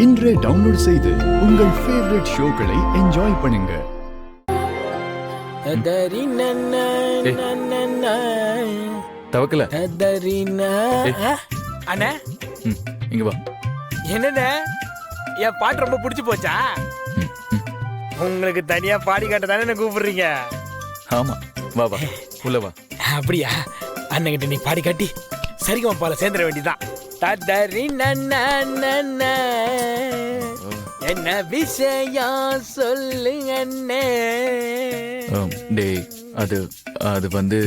இன்றே டவுன்லோட் செய்து உங்கள் ஃபேவரட் ஷோக்களை என்ஜாய் பண்ணுங்க. தவக்கல அண்ணா இங்க வா. என்னண்ணே என் பாட்டு ரொம்ப பிடிச்சி போச்சா? உங்களுக்கு தனியா பாடி காட்ட தானே கூப்பிடுறீங்க? ஆமா, வா வா உள்ள வா. அப்படியா? அண்ணன் கிட்ட நீ பாடி காட்டி சரிகமா பால சேர்ந்துட வேண்டியதான். என்ன விஷயம் சொல்லுங்க அண்ணே. டேய் அது அது வந்து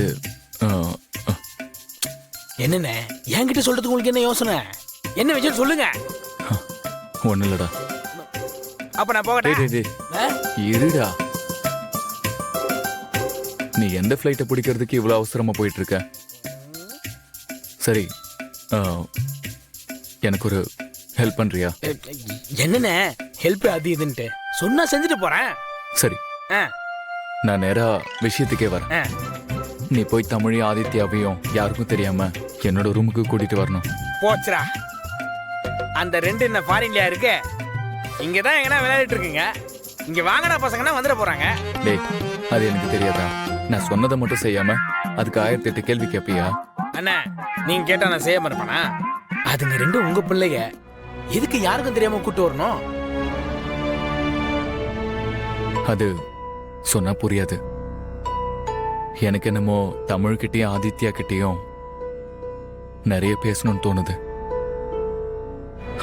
என்னண்ணே என்கிட்ட சொல்றதுக்கு உங்களுக்கு என்ன யோசனை? என்ன விஷயம் சொல்லுங்க. ஒண்ணு இல்லடா. அப்ப நான் போகட்டே. இருடா, நீ எந்த ஃப்ளைட்டை பிடிக்கிறதுக்கு இவ்வளவு அவசரமா போயிட்டு இருக்க? சரி, எனக்கு ஒரு ஹெல்ப் பண்றியா? என்னண்ணே ஹெல்ப் அது இதுன்ட்டு சொன்னா செஞ்சுட்டு போறேன். சரி, நான் நேரா விஷயத்துக்கே வரேன். நீ போய் தமிழையும் ஆதித்யாவையும் யாருக்கும் தெரியாம என்னோட ரூமுக்கு கூட்டிட்டு வரணும். போச்சுரா, அந்த ரெண்டு என்ன ஃபாரின்லயா இருக்கு? இங்கதான் எங்கன்னா விளையாடிட்டு இருக்குங்க. இங்க வாங்கடா பசங்கன்னா வந்துட போறாங்க. டேய், அது எனக்கு தெரியாதா? நான் சொன்னதை மட்டும் செய்யாம அதுக்கு 1008 கேள்வி கேட்பியா? அண்ணா நீங்க கேட்டா நான் செய்ய மாட்டேனா? அதுங்க ரெண்டும் உங்க பிள்ளைங்க, எதுக்கு யாருக்கும் தெரியாம கூட்டு வரணும்? அது சொன்னா புரியாது. எனக்கு என்னமோ தமிழ்கிட்டயும் ஆதித்யா கிட்டயும் நிறைய பேசணும்னு தோணுது.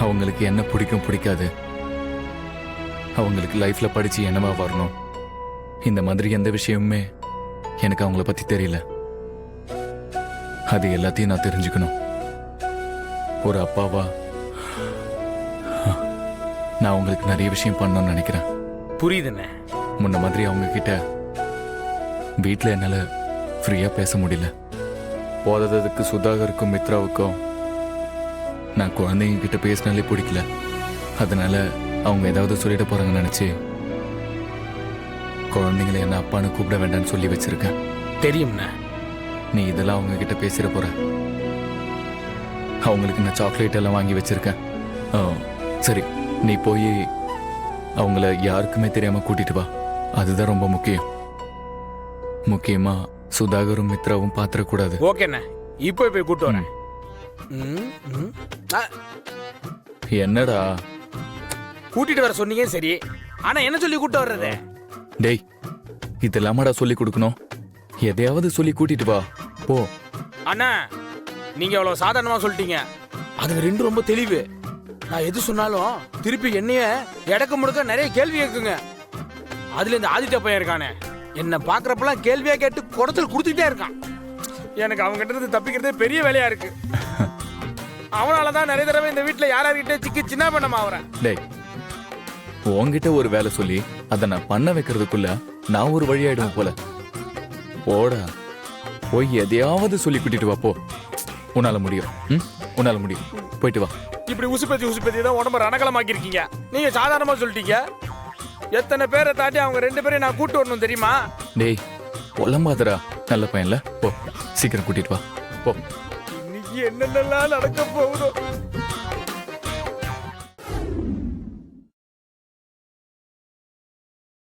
அவங்களுக்கு என்ன பிடிக்கும் பிடிக்காது, அவங்களுக்கு லைஃப்ல படிச்சு என்னவா வரணும், இந்த மாதிரி எந்த விஷயமுமே எனக்கு அவங்கள பத்தி தெரியல. அது எல்லாத்தையும் நான் தெரிஞ்சுக்கணும். ஒரு அப்பாவா நான் அவங்களுக்கு நிறைய விஷயம் பண்ணணும்னு நினைக்கிறேன். புரியுதுண்ணே. முன்ன மாதிரி அவங்க கிட்ட வீட்டில் என்னால ஃப்ரீயா பேச முடியல. போதாததுக்கு சுதாகருக்கும் மித்ராவுக்கும் நான் குழந்தைங்க கிட்ட பேசினாலே பிடிக்கல. அதனால அவங்க ஏதாவது சொல்லிட போறாங்கன்னு நினைச்சு குழந்தைங்களை என்ன அப்பான்னு கூப்பிட வேண்டாம்னு சொல்லி வச்சிருக்கேன். தெரியும்ண்ணா. நீ இதெல்லாம் அவங்க கிட்ட பேசிட போற. அவங்களுக்கு நான் சாக்லேட் எல்லாம் வாங்கி வச்சிருக்கேன். சரி, நீ போய் அவங்கள யாருக்குமே தெரியாம கூட்டிட்டு வா. அதுதான் ரொம்ப முக்கியம். முக்கியமா சுதாகரும் மித்ராவும் பாத்திரக்கூடாது. ஓகேண்ணா, இப்போ போய் கூட்டு வரேன். என்னடா கூட்டிட்டு வர சொன்னீங்க சரி, ஆனா என்ன சொல்லி கூட்டு வர்றது? டேய், இதெல்லாமாடா சொல்லி கொடுக்கணும்? எதையாவது சொல்லி கூட்டிட்டு வா போ. அண்ணா நீங்க அவ்வளவு சாதாரணமா சொல்லிட்டீங்க. அது ரெண்டு ரொம்ப தெளிவு. நான் எது சொன்னாலும் திருப்பி என்னைய எடக்க முடுக்க நிறைய கேள்வி கேட்குங்க. அதுல இந்த ஆதித்ய பையன் இருக்கானே, என்ன பாக்குறப்பெல்லாம் கேள்வியா கேட்டு குடத்தில் கொடுத்துட்டே இருக்கான். எனக்கு அவங்க கிட்ட இருந்து தப்பிக்கிறதே பெரிய வேலையா இருக்கு. அவனாலதான் நிறைய தடவை இந்த வீட்டுல யார்கிட்ட சிக்கி சின்ன பண்ணமா ஆகுறேன். டேய், உன்கிட்ட ஒரு வேலை சொல்லி அதை நான் பண்ண வைக்கிறதுக்குள்ள நான் ஒரு வழியாயிடுவேன் போல. போடா, போய் எதையாவது சொல்லி கூட்டிட்டு வா போ. உன்னால முடியும். உன்னால முடியும். போயிட்டு வா. இப்படி உசுப்பத்தி தான் உடம்பு ரணகலமாக்கி இருக்கீங்க. நீங்க சாதாரணமா சொல்லிட்டீங்க. எத்தனை பேரை தாண்டி அவங்க ரெண்டு பேரையும் நான் கூட்டு வரணும் தெரியுமா? டேய், பொலம்பாதரா, நல்ல பையன்ல. போ, சீக்கிரம் கூட்டிட்டு வா போ. இன்னைக்கு என்னென்னலாம் நடக்க போகுதோ.